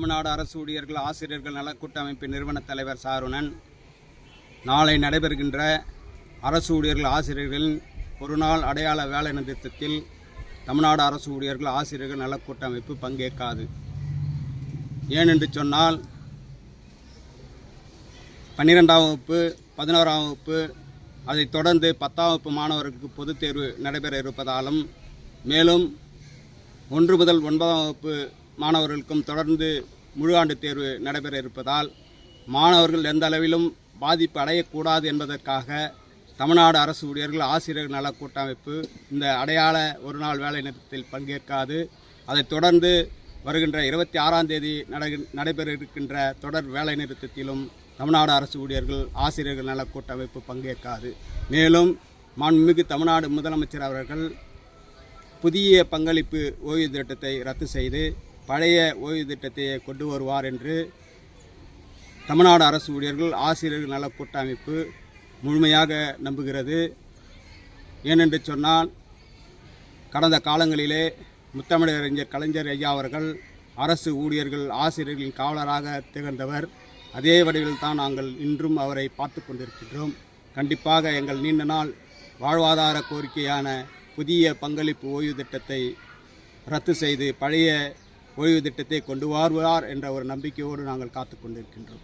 தமிழ்நாடு அரசு ஊழியர்கள் ஆசிரியர்கள் நல கூட்டமைப்பின் நிறுவன தலைவர் சாருணன். நாளை நடைபெறுகின்ற அரசு ஊழியர்கள் ஆசிரியர்களின் ஒருநாள் அடையாள வேலை நிறுத்தத்தில் தமிழ்நாடு அரசு ஊழியர்கள் ஆசிரியர்கள் நல கூட்டமைப்பு பங்கேற்காது. ஏனென்று சொன்னால் 12ஆம் வகுப்பு 11ஆம் வகுப்பு அதைத் தொடர்ந்து 10ஆம் வகுப்பு மாணவர்களுக்கு பொதுத் தேர்வு நடைபெற இருப்பதாலும், மேலும் 1 முதல் 9ஆம் வகுப்பு மாணவர்களுக்கும் தொடர்ந்து முழு ஆண்டு தேர்வு நடைபெற இருப்பதால் மாணவர்கள் எந்த அளவிலும் பாதிப்பு அடையக்கூடாது என்பதற்காக தமிழ்நாடு அரசு ஊழியர்கள் ஆசிரியர்கள் நல கூட்டமைப்பு இந்த அடையாள ஒரு நாள் வேலை நிறுத்தத்தில் பங்கேற்காது. அதைத் தொடர்ந்து வருகின்ற 26ஆம் தேதி நடைபெற இருக்கின்ற தொடர் வேலை நிறுத்தத்திலும் தமிழ்நாடு அரசு ஊழியர்கள் ஆசிரியர்கள் நல கூட்டமைப்பு பங்கேற்காது. மேலும் மாண்புமிகு தமிழ்நாடு முதலமைச்சர் அவர்கள் புதிய பங்களிப்பு ஓய்வு திட்டத்தை ரத்து செய்து பழைய ஓய்வு திட்டத்தை கொண்டு வருவார் என்று தமிழ்நாடு அரசு ஊழியர்கள் ஆசிரியர்கள் நல கூட்டமைப்பு முழுமையாக நம்புகிறது. ஏனென்று சொன்னால், கடந்த காலங்களிலே முத்தமிழறிஞர் கலைஞர் ஐயா அவர்கள் அரசு ஊழியர்கள் ஆசிரியர்களின் காவலராக திகழ்ந்தவர். அதே வடிவில் தான் நாங்கள் இன்றும் அவரை பார்த்து கொண்டிருக்கின்றோம். கண்டிப்பாக எங்கள் நீண்ட நாள் வாழ்வாதார கோரிக்கையான புதிய பங்களிப்பு ஓய்வு திட்டத்தை ரத்து செய்து பழைய ஓய்வு திட்டத்தை கொண்டு வருவார் என்ற ஒரு நம்பிக்கையோடு நாங்கள் காத்து கொண்டிருக்கின்றோம்.